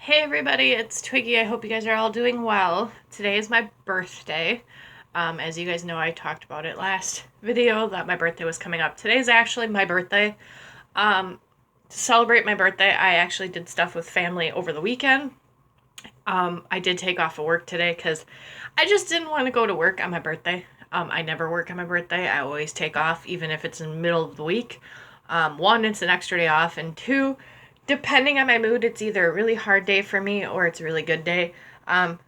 Hey everybody, it's Twiggy. I hope you guys are all doing well. Today is my birthday. As you guys know, I talked about it last video that my birthday was coming up. Today's actually my birthday. To celebrate my birthday, I actually did stuff with family over the weekend. I did take off of work today because I just didn't want to go to work on my birthday. I never work on my birthday. I always take off, even if it's in the middle of the week. One, it's an extra day off, and two, depending on my mood, it's either a really hard day for me or it's a really good day.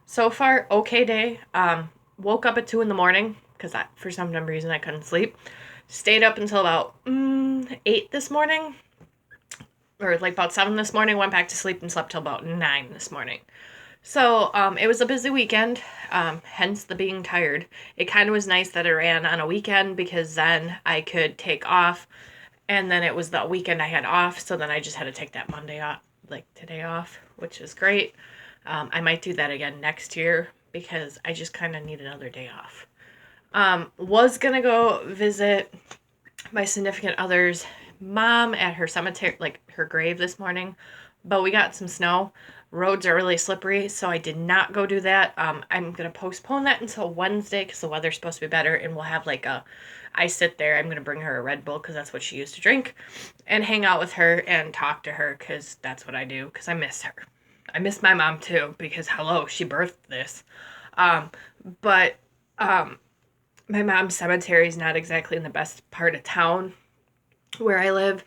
So far, okay day. Woke up at 2 in the morning because for some dumb reason I couldn't sleep. Stayed up until about 8 this morning, or like about 7 this morning. Went back to sleep and slept till about 9 this morning. So it was a busy weekend, hence the being tired. It kind of was nice that it ran on a weekend because then I could take off, and then it was the weekend I had off, so then I just had to take that Monday off, like today off, which is great. I might do that again next year because I just kind of need another day off. Was gonna go visit my significant other's mom at her cemetery, like her grave this morning, but we got some snow. Roads are really slippery, so I did not go do that. I'm gonna postpone that until Wednesday because the weather's supposed to be better, and we'll have like a. I sit there. I'm gonna bring her a Red Bull because that's what she used to drink, and hang out with her and talk to her because that's what I do. Because I miss her. I miss my mom too because hello, she birthed this. Um, but my mom's cemetery is not exactly in the best part of town where I live,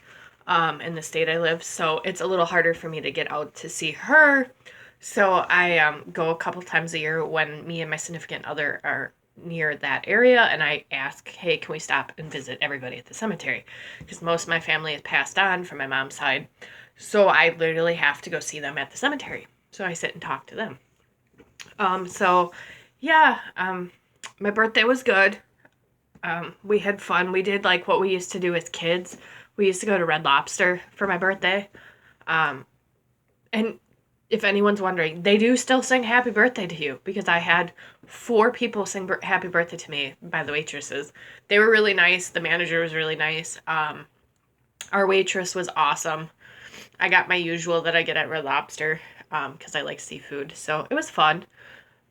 in the state I live, so it's a little harder for me to get out to see her. So I go a couple times a year when me and my significant other are near that area, and I ask, hey, can we stop and visit everybody at the cemetery? Because most of my family is passed on from my mom's side, so I literally have to go see them at the cemetery. So I sit and talk to them. So yeah, my birthday was good. We had fun. We did like what we used to do as kids. We used to go to Red Lobster for my birthday. Um, and if anyone's wondering, they do still sing happy birthday to you because I had 4 people sing happy birthday to me by the waitresses. They were really nice. The manager was really nice. Our waitress was awesome. I got my usual that I get at Red Lobster because I like seafood. So it was fun.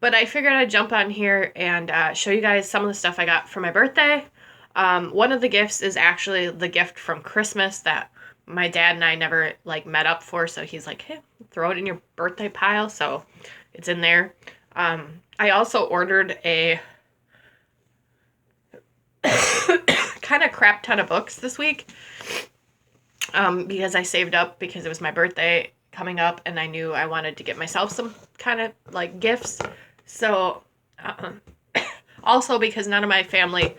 But I figured I'd jump on here and show you guys some of the stuff I got for my birthday. One of the gifts is actually the gift from Christmas that my dad and I never like met up for, so he's like, hey, throw it in your birthday pile, so it's in there. I also ordered a kind of crap ton of books this week because I saved up because it was my birthday coming up and I knew I wanted to get myself some kind of like gifts. So, also because none of my family,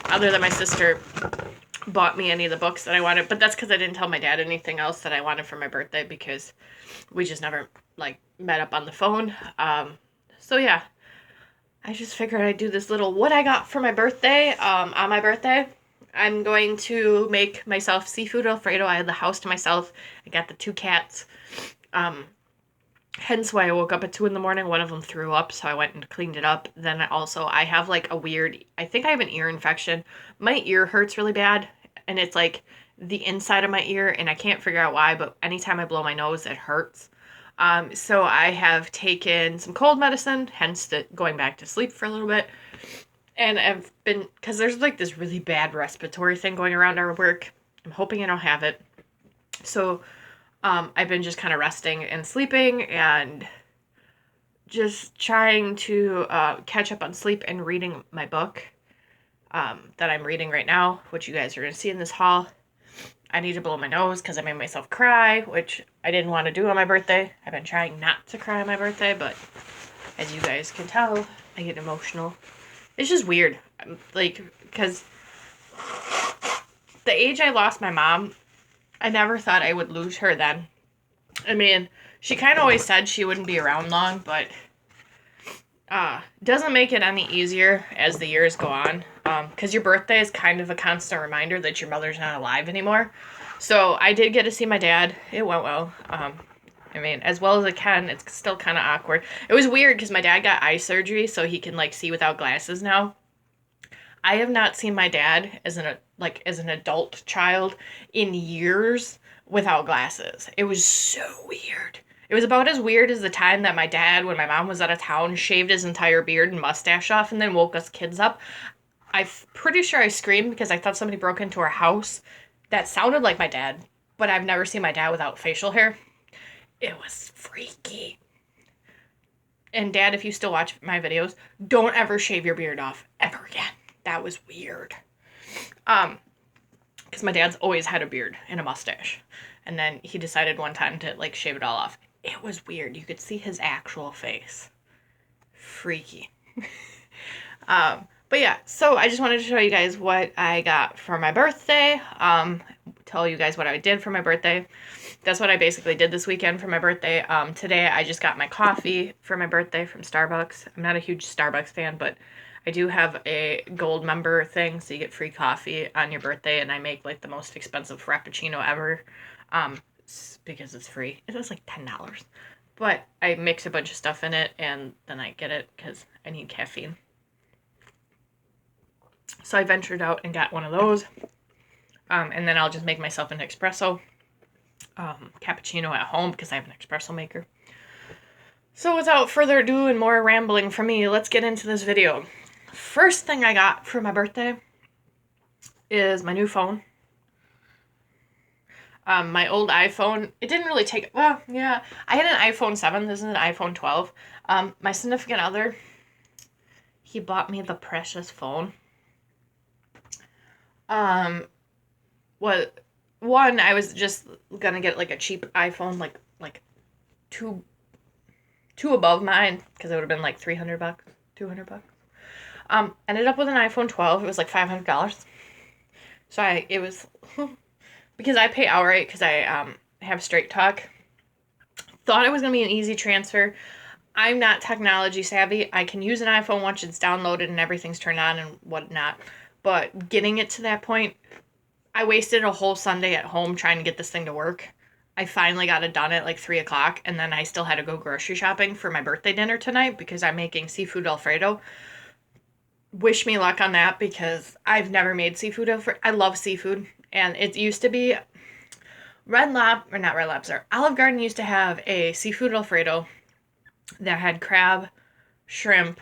other than my sister, bought me any of the books that I wanted. But that's because I didn't tell my dad anything else that I wanted for my birthday because we just never, like, met up on the phone. So, yeah. I just figured I'd do this little what I got for my birthday, on my birthday. I'm going to make myself seafood Alfredo. I had the house to myself. I got the 2 cats. Hence why I woke up at 2 in the morning. One of them threw up, so I went and cleaned it up. Then I have like a weird, I think I have an ear infection. My ear hurts really bad, and it's like the inside of my ear, and I can't figure out why, but anytime I blow my nose, it hurts. So I have taken some cold medicine, hence going back to sleep for a little bit. And I've been, because there's like this really bad respiratory thing going around our work. I'm hoping I don't have it. So I've been just kind of resting and sleeping and just trying to catch up on sleep and reading my book that I'm reading right now, which you guys are going to see in this haul. I need to blow my nose because I made myself cry, which I didn't want to do on my birthday. I've been trying not to cry on my birthday, but as you guys can tell, I get emotional. It's just weird. Like, because the age I lost my mom, I never thought I would lose her then. I mean, she kind of always said she wouldn't be around long, but doesn't make it any easier as the years go on. Because your birthday is kind of a constant reminder that your mother's not alive anymore. So I did get to see my dad. It went well. I mean, as well as it can, it's still kind of awkward. It was weird because my dad got eye surgery, so he can like see without glasses now. I have not seen my dad as an adult child in years without glasses. It was so weird. It was about as weird as the time that my dad, when my mom was out of town, shaved his entire beard and mustache off and then woke us kids up. I'm pretty sure I screamed because I thought somebody broke into our house. That sounded like my dad, but I've never seen my dad without facial hair. It was freaky. And Dad, if you still watch my videos, don't ever shave your beard off ever again. That was weird. Because my dad's always had a beard and a mustache. And then he decided one time to, like, shave it all off. It was weird. You could see his actual face. Freaky. But yeah, so I just wanted to show you guys what I got for my birthday. Tell you guys what I did for my birthday. That's what I basically did this weekend for my birthday. Today I just got my coffee for my birthday from Starbucks. I'm not a huge Starbucks fan, but I do have a gold member thing, so you get free coffee on your birthday, and I make like the most expensive Frappuccino ever, because it's free. It was like $10. But I mix a bunch of stuff in it, and then I get it because I need caffeine. So I ventured out and got one of those. And then I'll just make myself an espresso cappuccino at home because I have an espresso maker. So without further ado and more rambling from me, let's get into this video. First thing I got for my birthday is my new phone. My old iPhone, it didn't really take, well, yeah, I had an iPhone 7, this is an iPhone 12. My significant other, he bought me the precious phone. One, I was just gonna get like a cheap iPhone, like two above mine, because it would have been like $300, $200. Ended up with an iPhone 12. It was like $500. So it was because I pay outright because I have Straight Talk. Thought it was gonna be an easy transfer. I'm not technology savvy. I can use an iPhone once it's downloaded and everything's turned on and whatnot. But getting it to that point, I wasted a whole Sunday at home trying to get this thing to work. I finally got it done at like 3 o'clock, and then I still had to go grocery shopping for my birthday dinner tonight because I'm making seafood Alfredo. Wish me luck on that because I've never made seafood Alfredo. I love seafood, and it used to be Olive Garden used to have a seafood Alfredo that had crab, shrimp,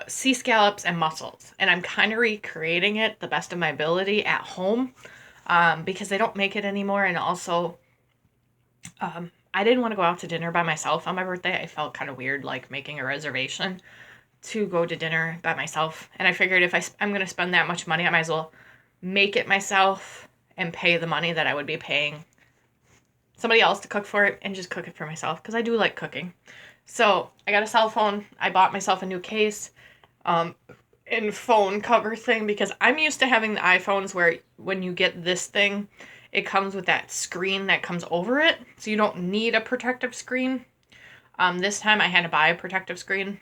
sea scallops, and mussels. And I'm kind of recreating it the best of my ability at home because they don't make it anymore. And also, I didn't want to go out to dinner by myself on my birthday. I felt kind of weird, like making a reservation to go to dinner by myself. And I figured if I'm going to spend that much money, I might as well make it myself and pay the money that I would be paying somebody else to cook for it and just cook it for myself because I do like cooking. So I got a cell phone. I bought myself a new case and phone cover thing because I'm used to having the iPhones where when you get this thing, it comes with that screen that comes over it. So you don't need a protective screen. This time I had to buy a protective screen.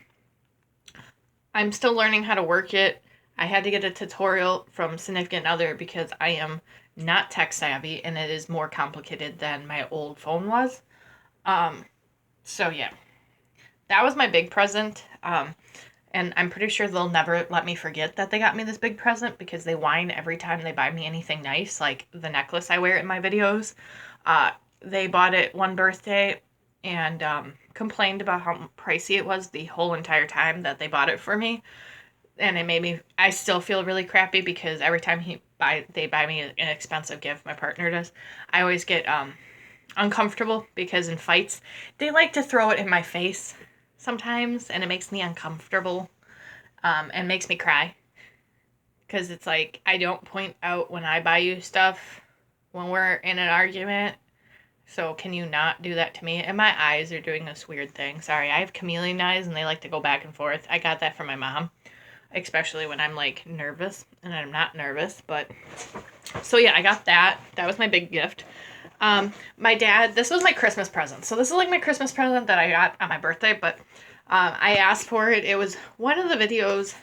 I'm still learning how to work it. I had to get a tutorial from significant other because I am not tech savvy and it is more complicated than my old phone was. So yeah. That was my big present, and I'm pretty sure they'll never let me forget that they got me this big present because they whine every time they buy me anything nice, like the necklace I wear in my videos. They bought it one birthday and complained about how pricey it was the whole entire time that they bought it for me, and it made me, I still feel really crappy because every time they buy me an expensive gift, my partner does, I always get uncomfortable because in fights, they like to throw it in my face sometimes, and it makes me uncomfortable and makes me cry because it's like I don't point out when I buy you stuff when we're in an argument, so can you not do that to me? And my eyes are doing this weird thing. Sorry, I have chameleon eyes and they like to go back and forth. I got that from my mom, especially when I'm like nervous, and I'm not nervous. But so yeah, I got that. That was my big gift. My dad, this was my Christmas present. So this is like my Christmas present that I got on my birthday, but I asked for it. It was one of the videos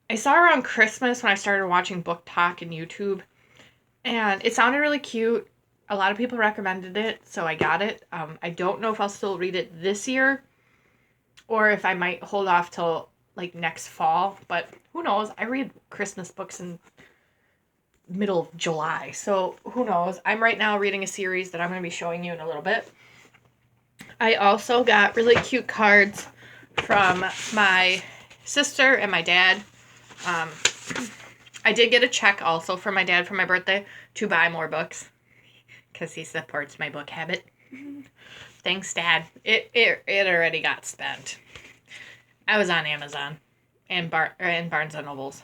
I saw around Christmas when I started watching Book Talk and YouTube, and it sounded really cute. A lot of people recommended it, so I got it. I don't know if I'll still read it this year or if I might hold off till like next fall, but who knows? I read Christmas books in middle of July. So who knows? I'm right now reading a series that I'm going to be showing you in a little bit. I also got really cute cards from my sister and my dad. I did get a check also from my dad for my birthday to buy more books because he supports my book habit. Thanks, Dad. It already got spent. I was on Amazon and Barnes and Nobles.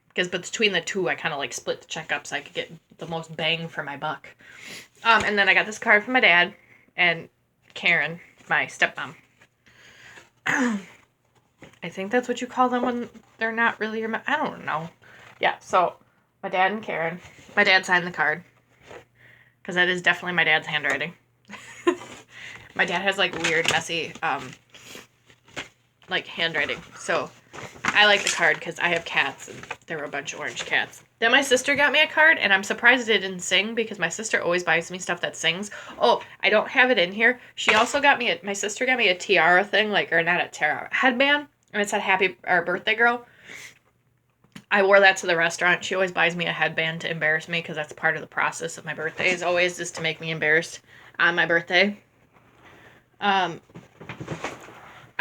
Because between the two, I kind of like split the check up so I could get the most bang for my buck. And then I got this card from my dad and Karen, my stepmom. I think that's what you call them when they're not really your mom. I don't know. Yeah, so my dad and Karen. My dad signed the card. Because that is definitely my dad's handwriting. My dad has like weird, messy, like handwriting. So I like the card because I have cats and there were a bunch of orange cats. Then my sister got me a card and I'm surprised it didn't sing because my sister always buys me stuff that sings. Oh, I don't have it in here. She also got me my sister got me a tiara thing, like, or not a tiara, headband. And it said happy, or birthday girl. I wore that to the restaurant. She always buys me a headband to embarrass me because that's part of the process of my birthday is always just to make me embarrassed on my birthday. I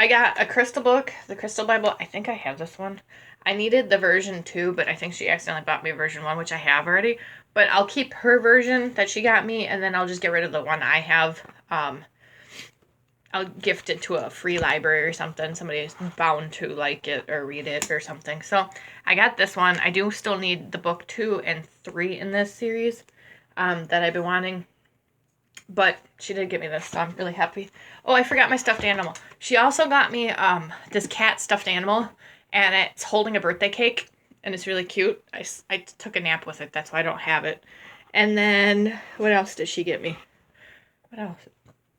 got a crystal book, the Crystal Bible. I think I have this one. I needed the version 2, but I think she accidentally bought me version 1, which I have already. But I'll keep her version that she got me, and then I'll just get rid of the one I have. I'll gift it to a free library or something. Somebody's bound to like it or read it or something. So I got this one. I do still need the book 2 and 3 in this series that I've been wanting. But she did get me this, so I'm really happy. Oh, I forgot my stuffed animal. She also got me this cat stuffed animal, and it's holding a birthday cake, and it's really cute. I took a nap with it. That's why I don't have it. And then, what else did she get me? What else?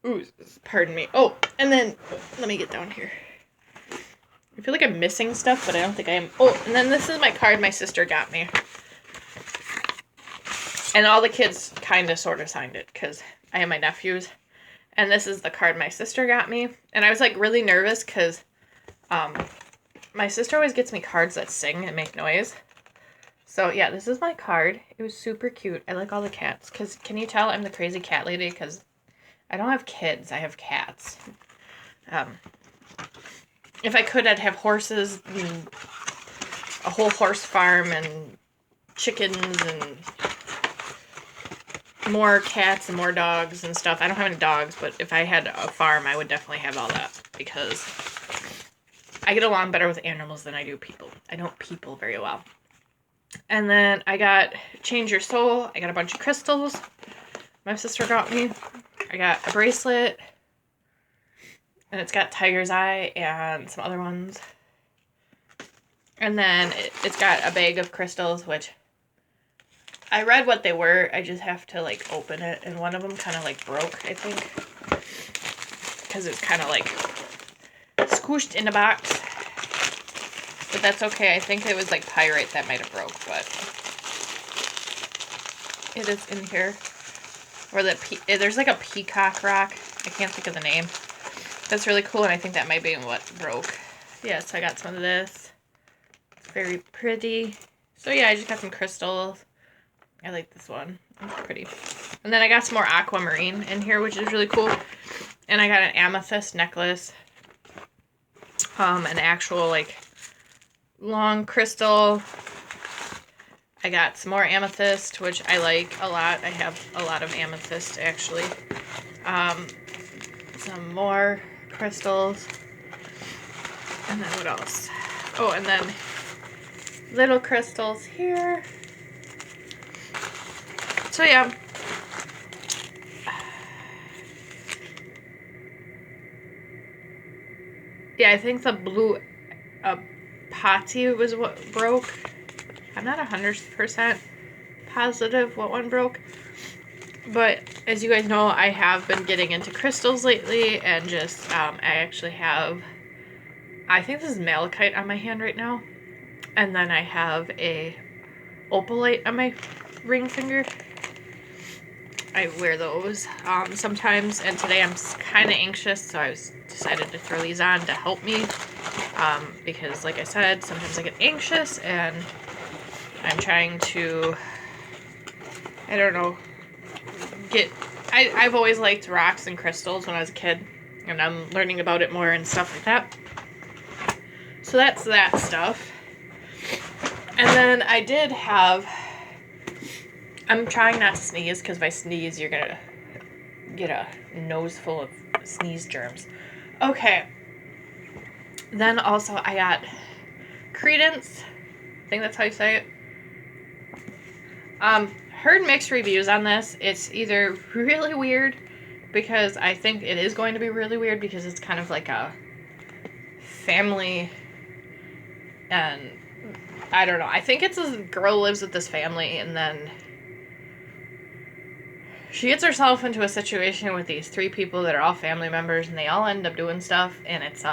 Ooh, pardon me. Oh, and then, let me get down here. I feel like I'm missing stuff, but I don't think I am. Oh, and then this is my card my sister got me. And all the kids kind of sort of signed it, because I have my nephews. And this is the card my sister got me. And I was, like, really nervous, because my sister always gets me cards that sing and make noise. So, yeah, this is my card. It was super cute. I like all the cats. Because, can you tell I'm the crazy cat lady? Because I don't have kids. I have cats. If I could, I'd have horses and a whole horse farm and chickens and more cats and more dogs and stuff. I don't have any dogs, but if I had a farm, I would definitely have all that because I get along better with animals than I do people. I don't people very well. And then I got Change Your Soul. I got a bunch of crystals my sister got me. I got a bracelet, and it's got Tiger's Eye and some other ones. And then it's got a bag of crystals, which I read what they were. I just have to, like, open it, and one of them kind of, like, broke, I think, because it's kind of, like, squished in a box. But that's okay. I think it was, like, pyrite that might have broke, but it is in here. Or there's like a peacock rock. I can't think of the name. That's really cool, and I think that might be what broke. Yeah, so I got some of this. It's very pretty. So yeah, I just got some crystals. I like this one. It's pretty. And then I got some more aquamarine in here, which is really cool. And I got an amethyst necklace. An actual, like, long crystal. I got some more amethyst, which I like a lot. I have a lot of amethyst, actually. Some more crystals. And then what else? Oh, and then little crystals here. So, yeah. Yeah, I think the blue Pati was what broke. I'm not 100% positive what one broke. But as you guys know, I have been getting into crystals lately, and just, I actually have, I think this is malachite on my hand right now. And then I have a opalite on my ring finger. I wear those sometimes, and today I'm kind of anxious, so I decided to throw these on to help me. Because, like I said, sometimes I get anxious, and I'm trying to I don't know, I've always liked rocks and crystals when I was a kid, and I'm learning about it more and stuff like that. So that's that stuff. And then I did have, I'm trying not to sneeze, because if I sneeze, you're gonna get a nose full of sneeze germs. Okay. Then also I got Credence. I think that's how you say it. Heard mixed reviews on this. It's either really weird, because I think it is going to be really weird, because it's kind of like a family, and I don't know. I think it's a girl who lives with this family, and then she gets herself into a situation with these 3 people that are all family members, and they all end up doing stuff, and it's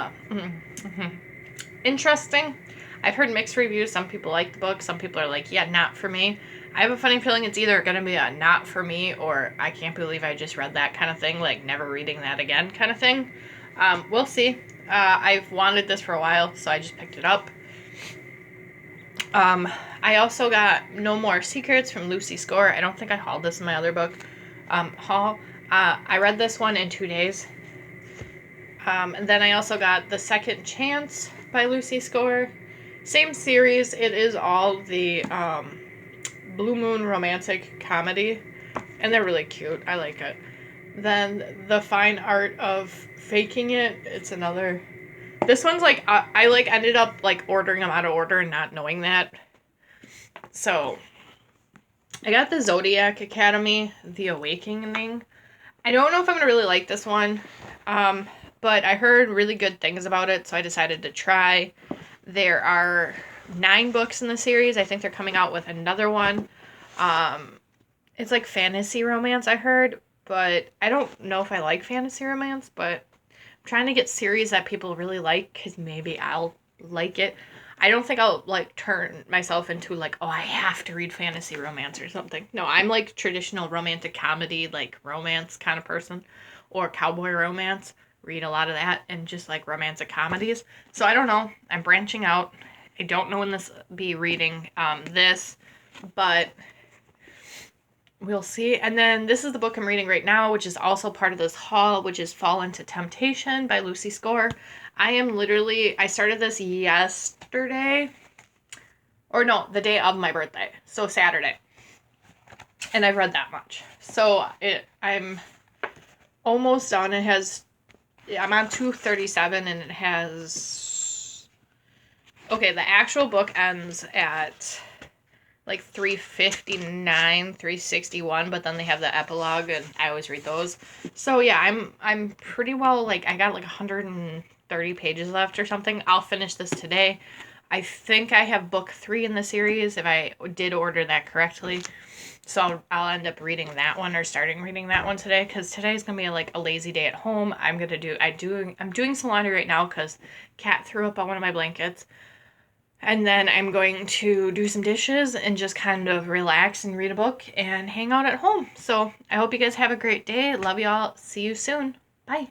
interesting. I've heard mixed reviews. Some people like the book. Some people are like, yeah, not for me. I have a funny feeling it's either going to be a not for me, or I can't believe I just read that kind of thing, like never reading that again kind of thing. We'll see. I've wanted this for a while, so I just picked it up. I also got No More Secrets from Lucy Score. I don't think I hauled this in my other book haul. I read this one in 2 days. And then I also got The Second Chance by Lucy Score. Same series. It is all the Blue Moon romantic comedy, and they're really cute. I like it. Then The Fine Art of Faking It. It's another. This one's like I like ended up like ordering them out of order and not knowing that. So I got the Zodiac Academy, The Awakening. I don't know if I'm gonna really like this one, but I heard really good things about it, so I decided to try. There are 9 books in the series. I think they're coming out with another one. It's like fantasy romance, I heard, but I don't know if I like fantasy romance, but I'm trying to get series that people really like, because maybe I'll like it. I don't think I'll like turn myself into like, oh, I have to read fantasy romance or something. No, I'm like traditional romantic comedy, like romance kind of person, or cowboy romance. Read a lot of that, and just like romantic comedies. So I don't know. I'm branching out. I don't know when this be reading this, but we'll see. And then this is the book I'm reading right now, which is also part of this haul, which is Fall into Temptation by Lucy Score. I started this yesterday, or no, the day of my birthday, so Saturday, and I've read that much. So I'm almost done. I'm on 237, and it has, okay, the actual book ends at like 359, 361, but then they have the epilogue, and I always read those. So yeah, I'm pretty well, like, I got like 130 pages left or something. I'll finish this today. I think I have book 3 in the series, if I did order that correctly. So I'll end up reading that one, or starting reading that one today, because today's gonna be like a lazy day at home. I'm doing some laundry right now because Kat threw up on one of my blankets. And then I'm going to do some dishes and just kind of relax and read a book and hang out at home. So I hope you guys have a great day. Love y'all. See you soon. Bye.